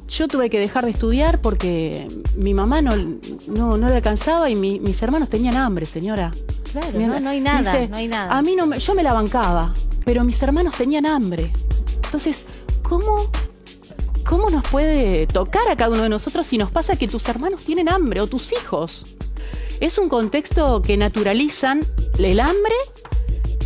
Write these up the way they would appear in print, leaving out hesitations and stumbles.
yo tuve que dejar de estudiar porque mi mamá no le alcanzaba y mis hermanos tenían hambre, señora. Claro, no hay nada, dice, no hay nada. A mí no, yo me la bancaba, pero mis hermanos tenían hambre. Entonces, ¿cómo nos puede tocar a cada uno de nosotros si nos pasa que tus hermanos tienen hambre o tus hijos? Es un contexto que naturalizan el hambre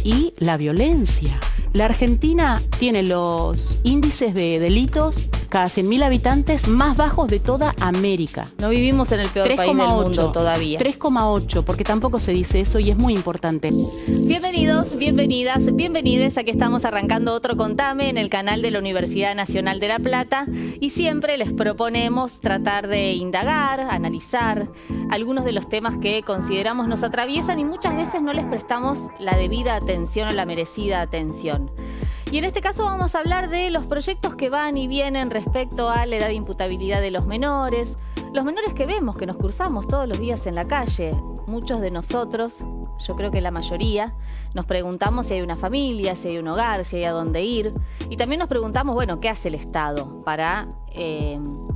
y la violencia. La Argentina tiene los índices de delitos cada 100.000 habitantes más bajos de toda América. No vivimos en el peor país del mundo todavía. 3,8, porque tampoco se dice eso y es muy importante. Bienvenidos, bienvenidas, bienvenides. Aquí estamos arrancando otro Contame en el canal de la Universidad Nacional de La Plata y siempre les proponemos tratar de indagar, analizar algunos de los temas que consideramos nos atraviesan y muchas veces no les prestamos la debida atención o la merecida atención. Y en este caso vamos a hablar de los proyectos que van y vienen respecto a la edad de imputabilidad de los menores que vemos, que nos cruzamos todos los días en la calle. Muchos de nosotros, yo creo que la mayoría, nos preguntamos si hay una familia, si hay un hogar, si hay a dónde ir. Y también nos preguntamos, bueno, ¿qué hace el Estado para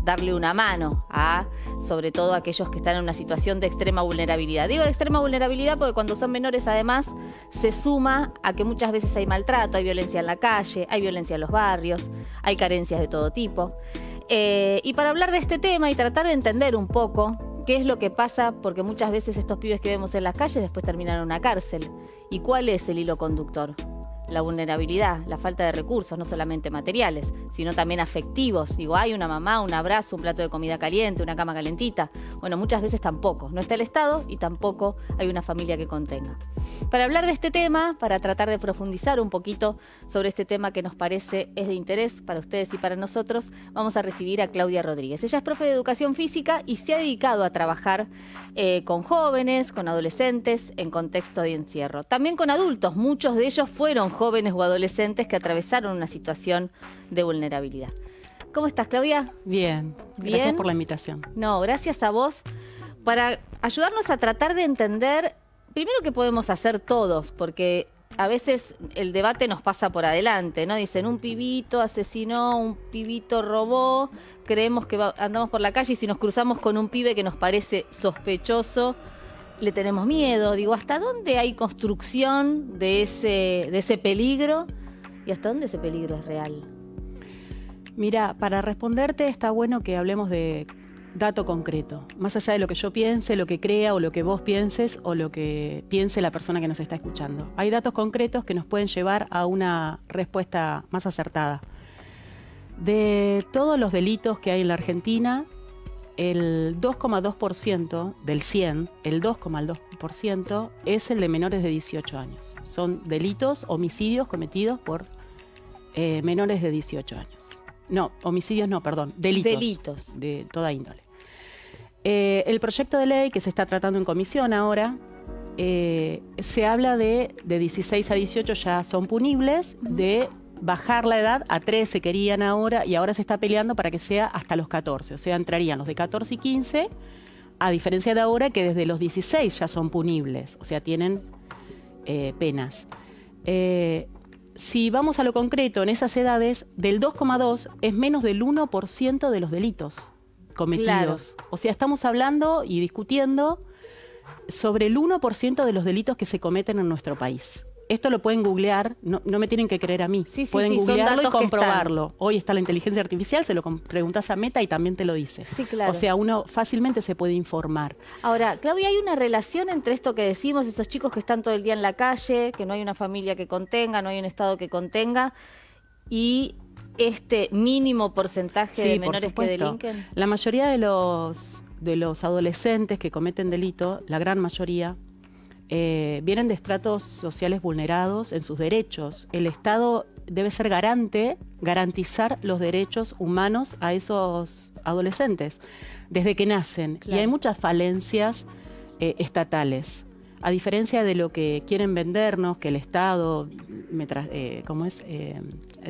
darle una mano a, sobre todo, aquellos que están en una situación de extrema vulnerabilidad? Digo de extrema vulnerabilidad porque cuando son menores, además, se suma a que muchas veces hay maltrato, hay violencia en la calle, hay violencia en los barrios, hay carencias de todo tipo. Y para hablar de este tema y tratar de entender un poco qué es lo que pasa, porque muchas veces estos pibes que vemos en las calles después terminan en una cárcel. ¿Y cuál es el hilo conductor? La vulnerabilidad, la falta de recursos, no solamente materiales, sino también afectivos. Digo, hay una mamá, un abrazo, un plato de comida caliente, una cama calentita. Bueno, muchas veces tampoco. No está el Estado y tampoco hay una familia que contenga. Para hablar de este tema, para tratar de profundizar un poquito sobre este tema que nos parece es de interés para ustedes y para nosotros, vamos a recibir a Claudia Rodríguez. Ella es profe de Educación Física y se ha dedicado a trabajar con jóvenes, con adolescentes en contexto de encierro. También con adultos, muchos de ellos fueron jóvenes o adolescentes que atravesaron una situación de vulnerabilidad. ¿Cómo estás, Claudia? Bien, gracias por la invitación. No, gracias a vos para ayudarnos a tratar de entender primero qué podemos hacer todos, porque a veces el debate nos pasa por adelante, ¿no? Dicen, un pibito asesinó, un pibito robó, creemos que andamos por la calle y si nos cruzamos con un pibe que nos parece sospechoso, le tenemos miedo. Digo, ¿hasta dónde hay construcción de ese peligro y hasta dónde ese peligro es real? Mira, para responderte está bueno que hablemos de dato concreto, más allá de lo que yo piense, lo que crea o lo que vos pienses o lo que piense la persona que nos está escuchando. Hay datos concretos que nos pueden llevar a una respuesta más acertada. De todos los delitos que hay en la Argentina, el 2,2% del 100, el 2,2% es el de menores de 18 años. Son delitos, homicidios cometidos por menores de 18 años. No, homicidios no, perdón, delitos. De toda índole. El proyecto de ley que se está tratando en comisión ahora, se habla de 16 a 18 ya son punibles, de bajar la edad a 13 querían ahora y ahora se está peleando para que sea hasta los 14. O sea, entrarían los de 14 y 15, a diferencia de ahora que desde los 16 ya son punibles, o sea, tienen penas. Si vamos a lo concreto, en esas edades, del 2,2 es menos del 1% de los delitos cometidos. Claro. O sea, estamos hablando y discutiendo sobre el 1% de los delitos que se cometen en nuestro país. Esto lo pueden googlear, no me tienen que creer a mí. Pueden googlearlo y comprobarlo. Hoy está la inteligencia artificial, se lo preguntás a Meta y también te lo dice. Sí, claro. O sea, uno fácilmente se puede informar. Ahora, Claudia, ¿hay una relación entre esto que decimos, esos chicos que están todo el día en la calle, que no hay una familia que contenga, no hay un Estado que contenga, y este mínimo porcentaje de menores que delinquen? La mayoría de los adolescentes que cometen delito, la gran mayoría, vienen de estratos sociales vulnerados en sus derechos. El Estado debe ser garantizar los derechos humanos a esos adolescentes desde que nacen. Claro. Y hay muchas falencias estatales. A diferencia de lo que quieren vendernos, que el Estado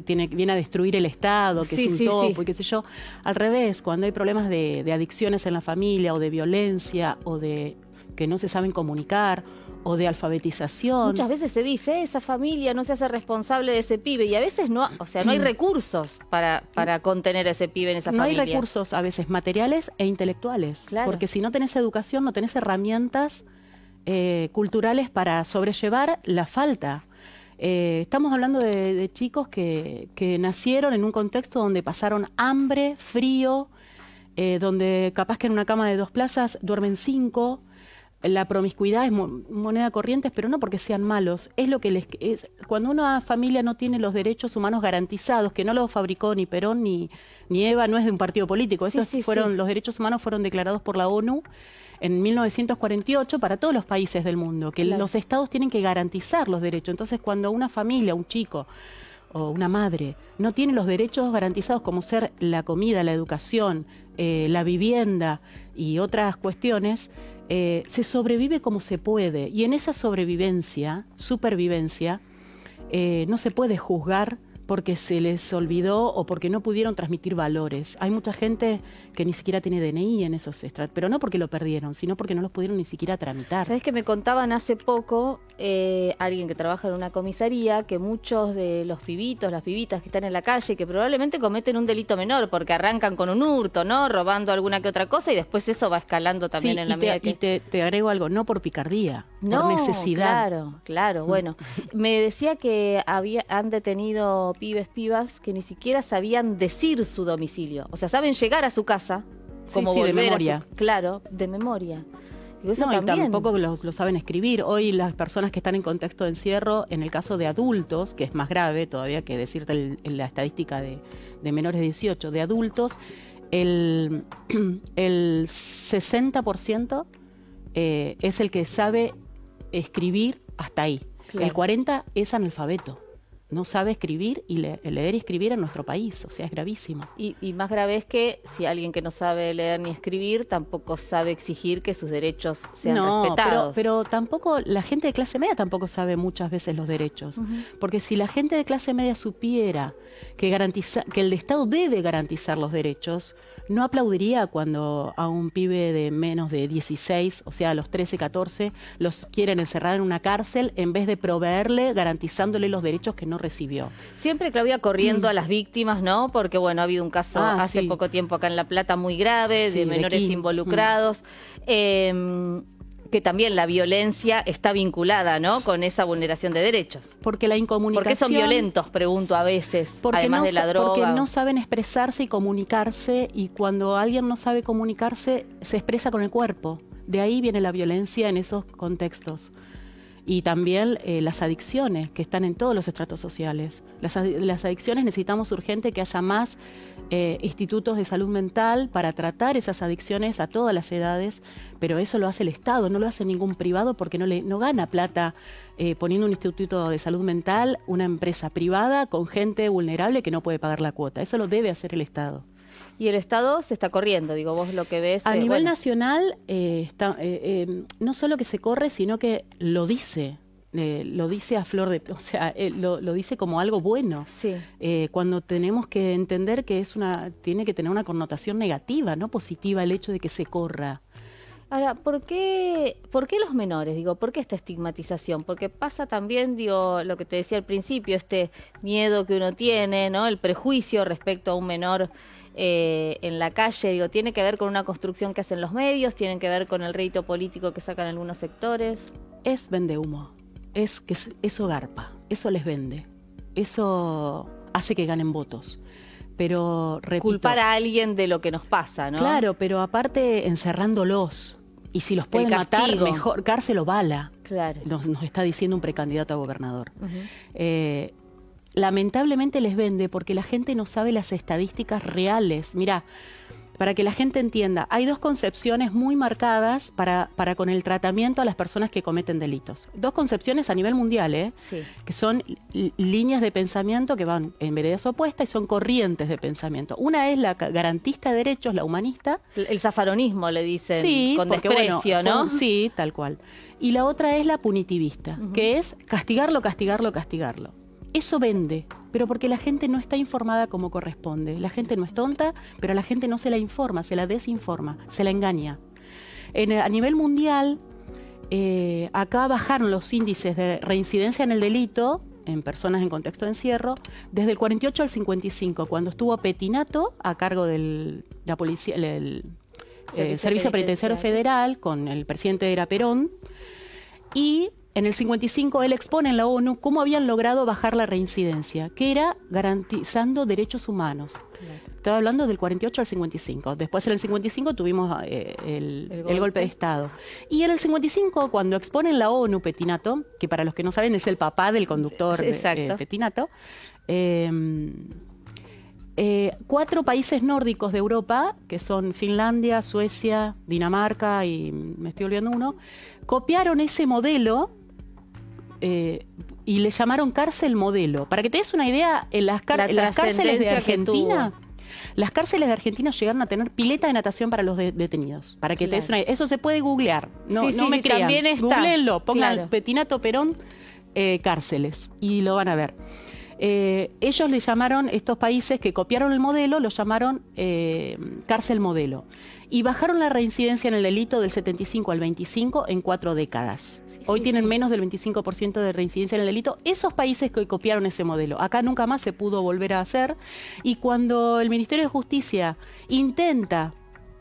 viene a destruir el Estado, que es un topo y qué sé yo. Al revés, cuando hay problemas de adicciones en la familia o de violencia o de que no se saben comunicar o de alfabetización. Muchas veces se dice, esa familia no se hace responsable de ese pibe, y a veces no, o sea, no hay recursos para contener a ese pibe en esa familia. No hay recursos a veces materiales e intelectuales, claro. Porque si no tenés educación, no tenés herramientas culturales para sobrellevar la falta. Estamos hablando de chicos que nacieron en un contexto donde pasaron hambre, frío, donde capaz que en una cama de 2 plazas duermen 5. La promiscuidad es moneda corriente, pero no porque sean malos. Es lo que cuando una familia no tiene los derechos humanos garantizados, que no los fabricó ni Perón ni Eva, no es de un partido político. Los derechos humanos fueron declarados por la ONU en 1948 para todos los países del mundo, que los estados tienen que garantizar los derechos. Entonces, cuando una familia, un chico o una madre no tiene los derechos garantizados, como ser la comida, la educación, la vivienda y otras cuestiones, se sobrevive como se puede. Y en esa supervivencia, no se puede juzgar porque se les olvidó o porque no pudieron transmitir valores. Hay mucha gente que ni siquiera tiene DNI en esos estratos, pero no porque lo perdieron, sino porque no los pudieron ni siquiera tramitar. ¿Sabés que me contaban hace poco, alguien que trabaja en una comisaría, que muchos de los pibitos, las pibitas que están en la calle, que probablemente cometen un delito menor, porque arrancan con un hurto, ¿no? Robando alguna que otra cosa, y después eso va escalando también en la medida que... Y te agrego algo, no por picardía, por necesidad. Claro. Bueno, me decía que han detenido pibas que ni siquiera sabían decir su domicilio. O sea, saben llegar a su casa, como volver de memoria. Claro, de memoria. Y eso y tampoco lo saben escribir. Hoy las personas que están en contexto de encierro, en el caso de adultos, que es más grave todavía que decirte la estadística de menores de 18, de adultos, el 60% es el que sabe escribir hasta ahí. Claro. El 40% es analfabeto. No sabe escribir y leer y escribir en nuestro país, o sea, es gravísimo. Y más grave es que si alguien que no sabe leer ni escribir tampoco sabe exigir que sus derechos sean respetados. Pero tampoco, la gente de clase media tampoco sabe muchas veces los derechos. Porque si la gente de clase media supiera que el Estado debe garantizar los derechos, no aplaudiría cuando a un pibe de menos de 16, o sea, a los 13, 14, los quieren encerrar en una cárcel en vez de proveerle, garantizándole los derechos que no recibió. Siempre, Claudia, corriendo a las víctimas, ¿no? Porque, bueno, ha habido un caso hace poco tiempo acá en La Plata muy grave, de menores involucrados. Que también la violencia está vinculada, ¿no?, con esa vulneración de derechos. Porque la incomunicación... ¿Por qué son violentos, pregunto a veces, además de la droga? Porque no saben expresarse y comunicarse, y cuando alguien no sabe comunicarse, se expresa con el cuerpo. De ahí viene la violencia en esos contextos. Y también las adicciones, que están en todos los estratos sociales. Las adicciones necesitamos urgente que haya más institutos de salud mental para tratar esas adicciones a todas las edades, pero eso lo hace el Estado, no lo hace ningún privado, porque no gana plata poniendo un instituto de salud mental, una empresa privada con gente vulnerable que no puede pagar la cuota. Eso lo debe hacer el Estado. Y el Estado se está corriendo, digo, vos lo que ves... A nivel nacional, no solo que se corre, sino que lo dice a flor de... O sea, lo dice como algo bueno. Sí. Cuando tenemos que entender que tiene que tener una connotación negativa, no positiva, el hecho de que se corra. Ahora, ¿por qué los menores? Digo, ¿por qué esta estigmatización? Porque pasa también, digo, lo que te decía al principio, este miedo que uno tiene, ¿no? El prejuicio respecto a un menor en la calle, digo, ¿tiene que ver con una construcción que hacen los medios? ¿Tienen que ver con el rédito político que sacan algunos sectores? Es vendehumo, es que eso garpa, eso les vende, eso hace que ganen votos. Pero, repito, culpar a alguien de lo que nos pasa, ¿no? Claro, pero aparte encerrándolos. Y si los pueden matar, mejor, cárcel o bala. Claro. Nos está diciendo un precandidato a gobernador. Lamentablemente les vende porque la gente no sabe las estadísticas reales. Mirá, para que la gente entienda, hay dos concepciones muy marcadas para con el tratamiento a las personas que cometen delitos. Dos concepciones a nivel mundial, sí, que son líneas de pensamiento que van en veredas opuestas y son corrientes de pensamiento. Una es la garantista de derechos, la humanista. El zafaronismo le dicen, sí, con porque, desprecio, ¿no? Sí, tal cual. Y la otra es la punitivista, que es castigarlo, castigarlo, castigarlo. Eso vende, pero porque la gente no está informada como corresponde. La gente no es tonta, pero a la gente no se la informa, se la desinforma, se la engaña. A nivel mundial, acá bajaron los índices de reincidencia en el delito en personas en contexto de encierro desde el 48 al 55, cuando estuvo Pettinato a cargo de la policía, el Servicio Penitenciario Federal, con el presidente era Perón, y en el 55 él expone en la ONU cómo habían logrado bajar la reincidencia, que era garantizando derechos humanos. Claro. Estaba hablando del 48 al 55. Después en el 55 tuvimos el golpe de Estado. Y en el 55, cuando expone en la ONU Pettinato, que para los que no saben es el papá del conductor Pettinato, 4 países nórdicos de Europa, que son Finlandia, Suecia, Dinamarca y me estoy olvidando uno, copiaron ese modelo y le llamaron cárcel modelo. Para que te des una idea, en las cárceles de Argentina, las cárceles de Argentina llegaron a tener pileta de natación para los detenidos. Para que te des una idea. Eso se puede googlear. No, no me crean. Googleenlo, pongan Pettinato Perón cárceles y lo van a ver. Ellos le llamaron, estos países que copiaron el modelo, lo llamaron cárcel modelo. Y bajaron la reincidencia en el delito del 75 al 25 en 4 décadas. Hoy tienen menos del 25% de reincidencia en el delito. Esos países que copiaron ese modelo. Acá nunca más se pudo volver a hacer. Y cuando el Ministerio de Justicia intenta,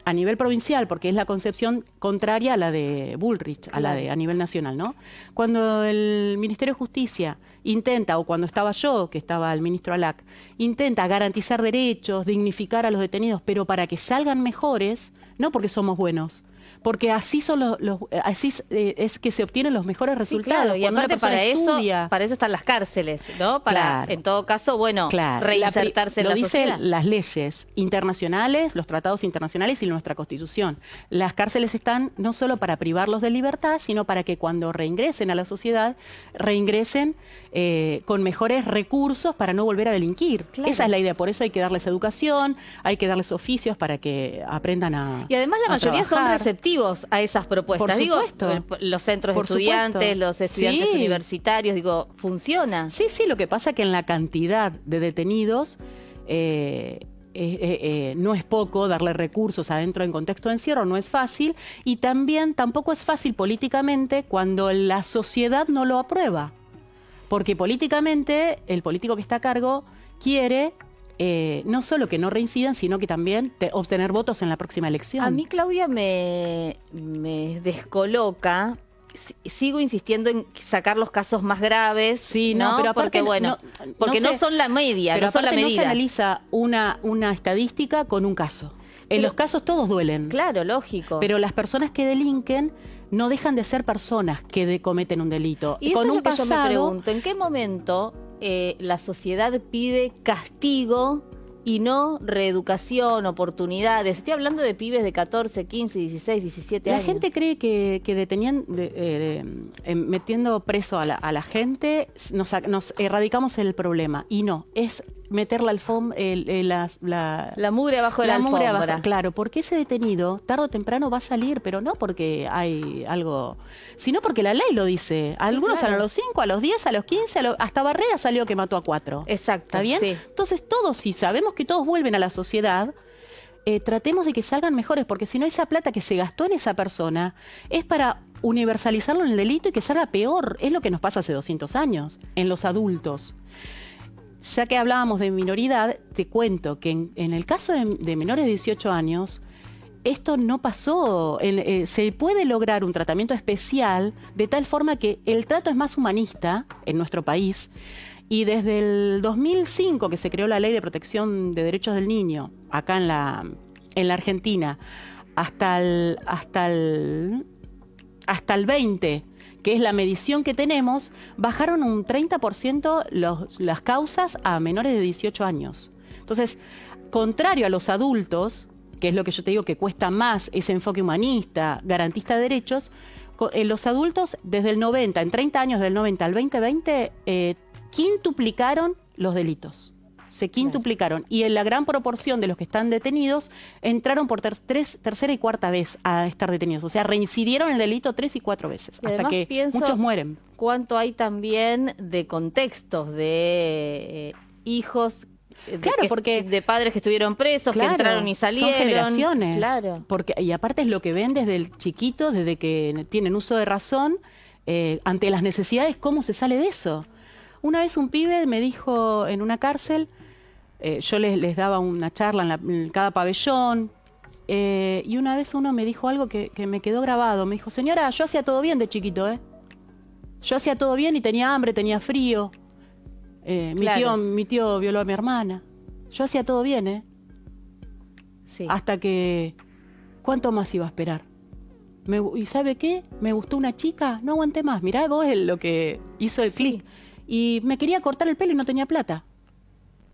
a nivel provincial, porque es la concepción contraria a la de Bullrich, a la de a nivel nacional, ¿no? Cuando el Ministerio de Justicia intenta, o cuando estaba yo, que estaba el ministro Alac, intenta garantizar derechos, dignificar a los detenidos, pero para que salgan mejores, no porque somos buenos, porque así son así es que se obtienen los mejores resultados. Claro, y aparte para eso están las cárceles, ¿no? Para, en todo caso, bueno, reinsertarse en la sociedad. Lo dicen las leyes internacionales, los tratados internacionales y nuestra Constitución. Las cárceles están no solo para privarlos de libertad, sino para que cuando reingresen a la sociedad, reingresen con mejores recursos para no volver a delinquir. Claro. Esa es la idea, por eso hay que darles educación, hay que darles oficios para que aprendan a Y además la mayoría son receptivos a esas propuestas. Por supuesto. Digo, los centros de estudiantes, los estudiantes universitarios, digo, funciona. Sí, sí, lo que pasa es que en la cantidad de detenidos no es poco darle recursos adentro en contexto de encierro, no es fácil, y también tampoco es fácil políticamente cuando la sociedad no lo aprueba. Porque políticamente el político que está a cargo quiere no solo que no reincidan, sino que también obtener votos en la próxima elección. A mí, Claudia, me descoloca. Sigo insistiendo en sacar los casos más graves. Sí, no, pero aparte, porque no son la media, pero no son la medida. No se analiza una estadística con un caso. En los casos todos duelen. Claro, lógico. Pero las personas que delinquen no dejan de ser personas que cometen un delito. Y con un pasado, yo me pregunto, ¿en qué momento la sociedad pide castigo y no reeducación, oportunidades? Estoy hablando de pibes de 14, 15, 16, 17 años. La gente cree que detenían, metiendo preso a la gente, nos erradicamos el problema. Y no, es meter la mugre abajo de la alfombra. Claro, porque ese detenido tarde o temprano va a salir, pero no porque hay algo, sino porque la ley lo dice. Algunos salen a los 5, a los 10, a los 15, hasta Barrera salió que mató a 4. Exacto. ¿Está bien? Sí. Entonces todos, si sabemos que todos vuelven a la sociedad, tratemos de que salgan mejores, porque si no, esa plata que se gastó en esa persona es para universalizarlo en el delito y que salga peor. Es lo que nos pasa hace 200 años en los adultos. Ya que hablábamos de minoridad, te cuento que en el caso de menores de 18 años, esto no pasó. Se puede lograr un tratamiento especial de tal forma que el trato es más humanista en nuestro país. Y desde el 2005, que se creó la Ley de Protección de Derechos del Niño, acá en la Argentina, hasta el 20, que es la medición que tenemos, bajaron un 30% las causas a menores de 18 años. Entonces, contrario a los adultos, que es lo que yo te digo que cuesta más ese enfoque humanista, garantista de derechos, los adultos desde el 90, en 30 años del 90 al 2020, quintuplicaron los delitos. Se quintuplicaron. Y en la gran proporción de los que están detenidos entraron por tercera y cuarta vez a estar detenidos. O sea, reincidieron el delito 3 y 4 veces. Y hasta que muchos mueren. ¿Cuánto hay también de contextos de hijos Claro, porque de padres que estuvieron presos, claro, que entraron y salieron. Son generaciones. Claro. Porque, y aparte es lo que ven desde el chiquito, desde que tienen uso de razón, ante las necesidades, ¿cómo se sale de eso? Una vez un pibe me dijo en una cárcel, yo les daba una charla en cada pabellón, y una vez uno me dijo algo que me quedó grabado. Me dijo, señora, yo hacía todo bien de chiquito, ¿eh? Yo hacía todo bien y tenía hambre, tenía frío. Claro. Mi tío violó a mi hermana. Yo hacía todo bien, ¿eh? Sí. Hasta que... ¿Cuánto más iba a esperar? ¿Y sabe qué? Me gustó una chica, no aguanté más. Mirá vos lo que hizo el clic. Y me quería cortar el pelo y no tenía plata.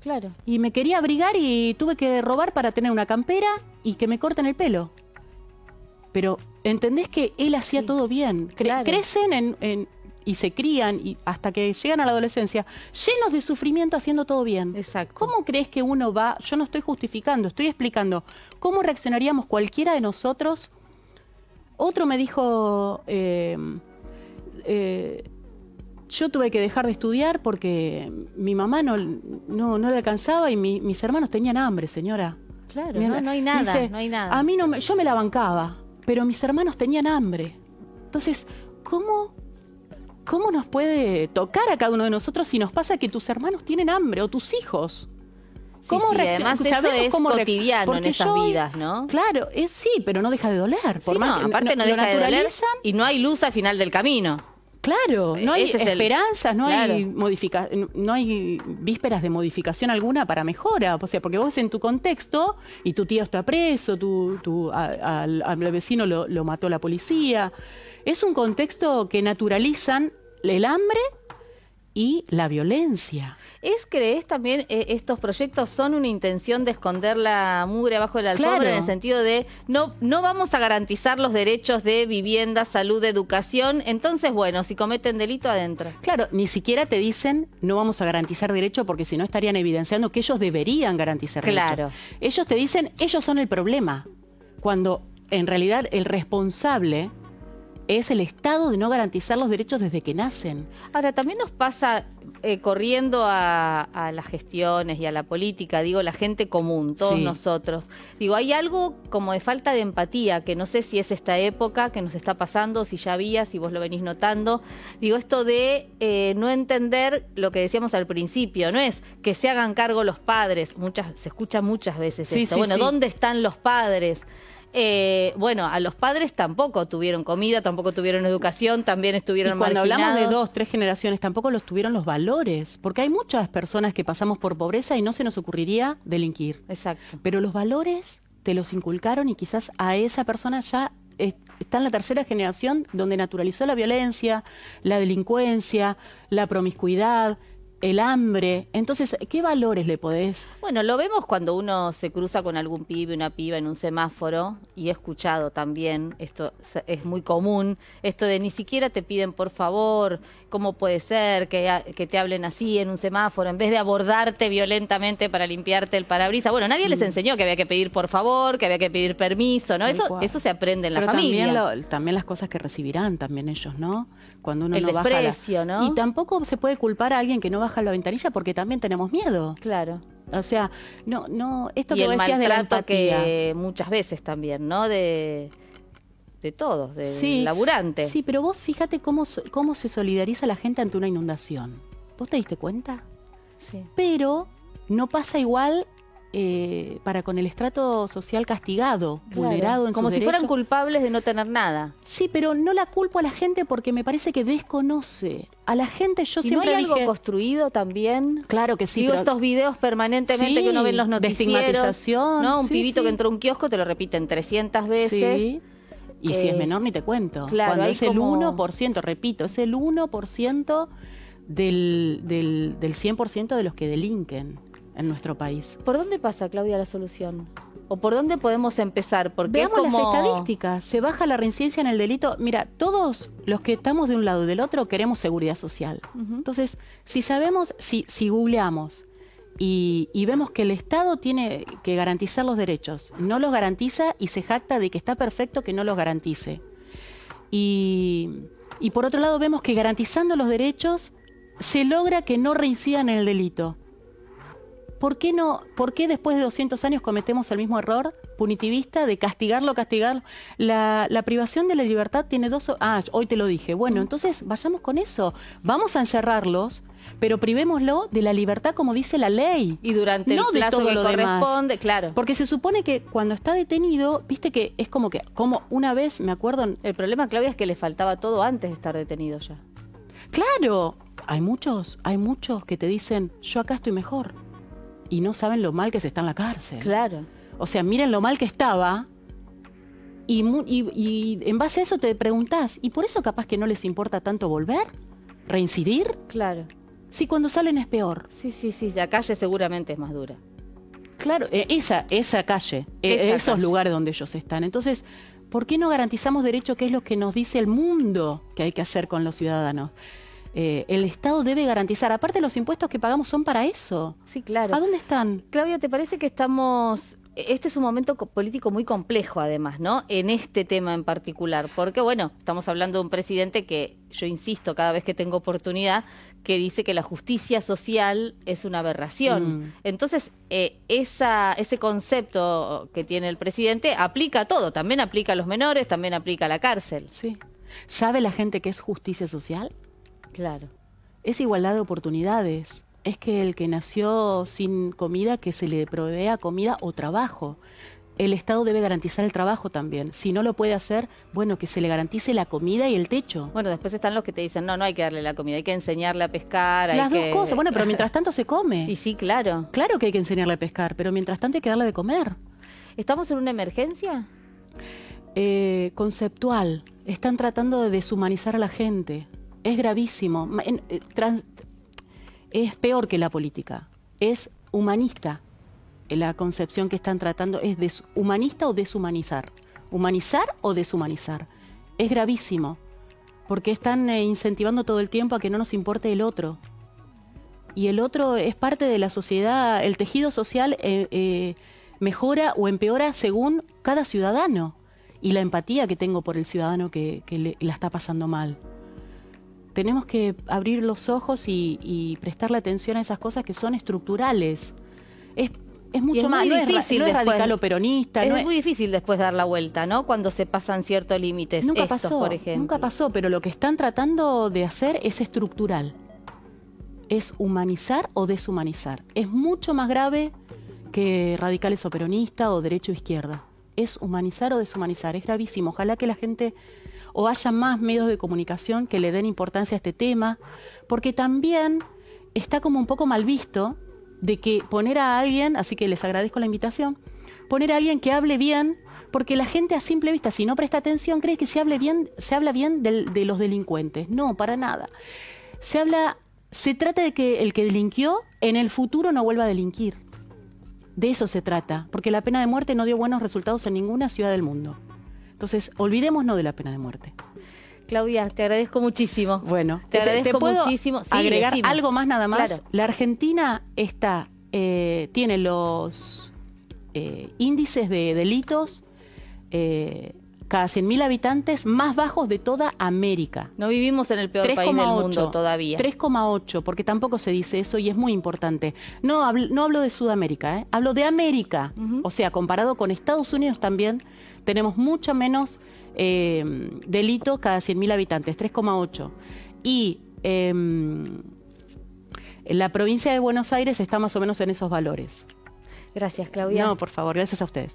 Claro. Y me quería abrigar y tuve que robar para tener una campera y que me corten el pelo. Pero, ¿entendés que él hacía todo bien? Claro. Crecen y se crían y hasta que llegan a la adolescencia llenos de sufrimiento haciendo todo bien. Exacto. ¿Cómo crees que uno va? Yo no estoy justificando, estoy explicando cómo reaccionaríamos cualquiera de nosotros. Otro me dijo, yo tuve que dejar de estudiar porque mi mamá no le alcanzaba y mis hermanos tenían hambre, señora. Claro, no hay nada, dice, no hay nada. A mí yo me la bancaba, pero mis hermanos tenían hambre. Entonces, ¿cómo nos puede tocar a cada uno de nosotros si nos pasa que tus hermanos tienen hambre o tus hijos? ¿Cómo reaccionamos? Además eso es cotidiano en esas vidas, ¿no? Claro, sí, pero no deja de doler. Por más, aparte no deja de doler y no hay luz al final del camino. Claro, no hay esperanzas, no claro. no hay vísperas de modificación alguna para mejora. O sea, porque vos en tu contexto, y tu tío está preso, al vecino lo mató la policía. Es un contexto que naturalizan el hambre y la violencia. ¿Crees también estos proyectos son una intención de esconder la mugre abajo de la alfombra? Claro. En el sentido de no vamos a garantizar los derechos de vivienda, salud, educación, entonces bueno, si cometen delito adentro. Claro, ni siquiera te dicen no vamos a garantizar derecho porque si no estarían evidenciando que ellos deberían garantizar claro. derecho. Ellos te dicen ellos son el problema, cuando en realidad el responsable es el Estado de no garantizar los derechos desde que nacen. Ahora, también nos pasa, corriendo a las gestiones y a la política, digo, la gente común, todos nosotros. Digo, hay algo como de falta de empatía, que no sé si es esta época que nos está pasando, si ya había, si vos lo venís notando. Digo, esto de no entender lo que decíamos al principio, no es que se hagan cargo los padres, se escucha muchas veces esto. Bueno, ¿dónde están los padres? Bueno, a los padres tampoco tuvieron comida, tampoco tuvieron educación, también estuvieron marginados. Cuando hablamos de 2, 3 generaciones, tampoco los tuvieron los valores, porque hay muchas personas que pasamos por pobreza y no se nos ocurriría delinquir. Exacto. Pero los valores te los inculcaron y quizás a esa persona ya está en la tercera generación donde naturalizó la violencia, la delincuencia, la promiscuidad, el hambre. Entonces, ¿qué valores le podés? Bueno, lo vemos cuando uno se cruza con algún pibe, una piba en un semáforo, y he escuchado también, esto es muy común, esto de ni siquiera te piden por favor, ¿cómo puede ser que te hablen así en un semáforo, en vez de abordarte violentamente para limpiarte el parabrisas? Bueno, nadie les enseñó que había que pedir por favor, que había que pedir permiso, ¿no? Eso se aprende en la familia. También las cosas que recibirán también ellos, ¿no? Cuando uno el no desprecio, baja ¿no? Y tampoco se puede culpar a alguien que no baja la ventanilla porque también tenemos miedo. Claro. O sea, esto y que el decías de la empatía, que muchas veces también, ¿no? De todos, del laburante. Sí, pero vos fíjate cómo se solidariza la gente ante una inundación. ¿Vos te diste cuenta? Sí. Pero no pasa igual para con el estrato social castigado, vulnerado en sus derechos. Como si fueran culpables de no tener nada. Sí, pero no la culpo a la gente porque me parece que desconoce. A la gente yo siempre ¿no hay dije, algo construido también? Claro que sí. Digo, estos videos permanentemente que uno ve en los noticieros. De estigmatización. ¿No? Un pibito que entró a un kiosco te lo repiten 300 veces. Sí. Y si es menor ni te cuento. Claro, cuando es el 1%, repito, es el 1% del 100% de los que delinquen en nuestro país. ¿Por dónde pasa, Claudia, la solución? ¿O por dónde podemos empezar? Porque veamos las estadísticas. Se baja la reincidencia en el delito. Mira, todos los que estamos de un lado y del otro queremos seguridad social. Entonces, si sabemos, si googleamos y vemos que el Estado tiene que garantizar los derechos, no los garantiza y se jacta de que está perfecto que no los garantice. Y por otro lado vemos que garantizando los derechos se logra que no reincidan en el delito. ¿por qué no? ¿Por qué después de 200 años cometemos el mismo error punitivista de castigarlo? La privación de la libertad tiene dos... hoy te lo dije. Bueno, entonces vayamos con eso. Vamos a encerrarlos, pero privémoslo de la libertad como dice la ley. Y durante no el plazo de todo que lo corresponde, demás. claro. Porque se supone que cuando está detenido, viste que es como una vez, me acuerdo... El problema, Claudia, es que le faltaba todo antes de estar detenido ya. Claro, hay muchos que te dicen, yo acá estoy mejor. Y no saben lo mal que se está en la cárcel. Claro. O sea, miren lo mal que estaba y en base a eso te preguntás, ¿y por eso capaz que no les importa tanto volver? ¿Reincidir? Claro. Sí, cuando salen es peor. Sí, la calle seguramente es más dura. Claro, esa calle, esos lugares donde ellos están. Entonces, ¿por qué no garantizamos derecho, que es lo que nos dice el mundo que hay que hacer con los ciudadanos? El Estado debe garantizar, aparte los impuestos que pagamos son para eso. Sí, claro. ¿A dónde están? Claudia, ¿te parece que este es un momento político muy complejo además, ¿no? En este tema en particular, porque bueno, estamos hablando de un presidente que, yo insisto cada vez que tengo oportunidad, que dice que la justicia social es una aberración. Entonces, ese concepto que tiene el presidente aplica a todo, también aplica a los menores, también aplica a la cárcel. Sí. ¿Sabe la gente qué es justicia social? Claro. Es igualdad de oportunidades. Es que el que nació sin comida, que se le provea comida o trabajo. El Estado debe garantizar el trabajo también. Si no lo puede hacer, bueno, que se le garantice la comida y el techo. Bueno, después están los que te dicen, no hay que darle la comida, hay que enseñarle a pescar. Las dos cosas. Bueno, pero mientras tanto se come. Y sí, claro. Claro que hay que enseñarle a pescar, pero mientras tanto hay que darle de comer. ¿Estamos en una emergencia? Conceptual. Están tratando de deshumanizar a la gente. Es gravísimo. Es peor que la política. Es humanista. La concepción que están tratando es humanista o deshumanizar. Humanizar o deshumanizar. Es gravísimo. Porque están incentivando todo el tiempo a que no nos importe el otro. Y el otro es parte de la sociedad. El tejido social mejora o empeora según cada ciudadano. Y la empatía que tengo por el ciudadano que la está pasando mal. Tenemos que abrir los ojos y prestarle atención a esas cosas que son estructurales. Es mucho más, no es radical o peronista. Es muy difícil después dar la vuelta, ¿no? Cuando se pasan ciertos límites. Nunca pasó, por ejemplo. Nunca pasó, pero lo que están tratando de hacer es estructural. Es humanizar o deshumanizar. Es mucho más grave que radicales o peronistas o derecha o izquierda. Es humanizar o deshumanizar. Es gravísimo. Ojalá que la gente... o haya más medios de comunicación que le den importancia a este tema, porque también está como un poco mal visto de que poner a alguien, así que les agradezco la invitación, poner a alguien que hable bien, porque la gente a simple vista, si no presta atención, cree que se habla bien de los delincuentes. No, para nada. Se trata de que el que delinquió en el futuro no vuelva a delinquir. De eso se trata, porque la pena de muerte no dio buenos resultados en ninguna ciudad del mundo. Entonces, olvidémonos de la pena de muerte. Claudia, te agradezco muchísimo. Bueno, te agradezco puedo muchísimo. Sí, agregar decime. algo más nada más. Claro. La Argentina tiene los índices de delitos cada 100.000 habitantes más bajos de toda América. No vivimos en el peor país del mundo todavía. 3,8, porque tampoco se dice eso y es muy importante. No hablo de Sudamérica, hablo de América. O sea, comparado con Estados Unidos también, tenemos mucho menos delitos cada 100.000 habitantes, 3,8. Y la provincia de Buenos Aires está más o menos en esos valores. Gracias, Claudia. No, por favor, gracias a ustedes.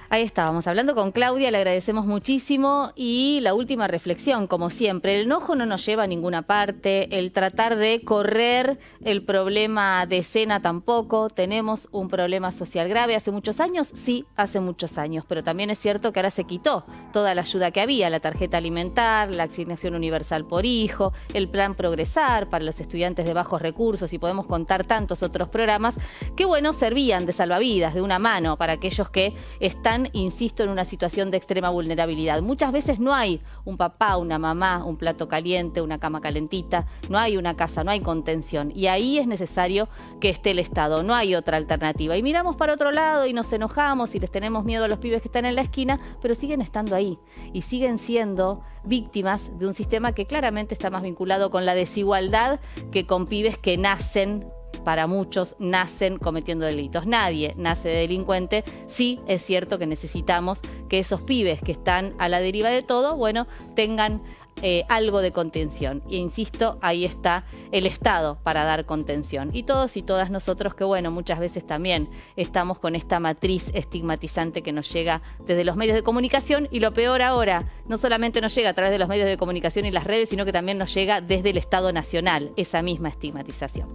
Ahí estábamos hablando con Claudia, le agradecemos muchísimo. Y la última reflexión, como siempre, el enojo no nos lleva a ninguna parte, el tratar de correr el problema de escena tampoco. Tenemos un problema social grave. ¿Hace muchos años? Sí, hace muchos años, pero también es cierto que ahora se quitó toda la ayuda que había, la tarjeta alimentar, la asignación universal por hijo, el plan Progresar para los estudiantes de bajos recursos, y podemos contar tantos otros programas que, bueno, servían de salvavidas, de una mano para aquellos que están, insisto, en una situación de extrema vulnerabilidad. Muchas veces no hay un papá, una mamá, un plato caliente, una cama calentita, no hay una casa, no hay contención. Y ahí es necesario que esté el Estado, no hay otra alternativa. Y miramos para otro lado y nos enojamos y les tenemos miedo a los pibes que están en la esquina, pero siguen estando ahí y siguen siendo víctimas de un sistema que claramente está más vinculado con la desigualdad que con pibes que nacen para muchos nacen cometiendo delitos. Nadie nace de delincuente. Sí es cierto que necesitamos que esos pibes que están a la deriva de todo, bueno, tengan algo de contención. E insisto, ahí está el Estado para dar contención. Y todos y todas nosotros que, bueno, muchas veces también estamos con esta matriz estigmatizante que nos llega desde los medios de comunicación, y lo peor ahora, no solamente nos llega a través de los medios de comunicación y las redes, sino que también nos llega desde el Estado Nacional, esa misma estigmatización.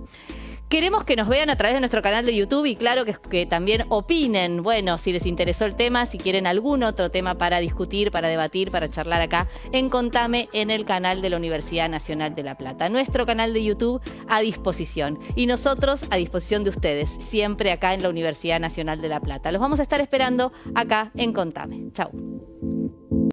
Queremos que nos vean a través de nuestro canal de YouTube y claro que también opinen, bueno, si les interesó el tema, si quieren algún otro tema para discutir, para debatir, para charlar acá en Contame en el canal de la Universidad Nacional de La Plata. Nuestro canal de YouTube a disposición y nosotros a disposición de ustedes, siempre acá en la Universidad Nacional de La Plata. Los vamos a estar esperando acá en Contame. Chau.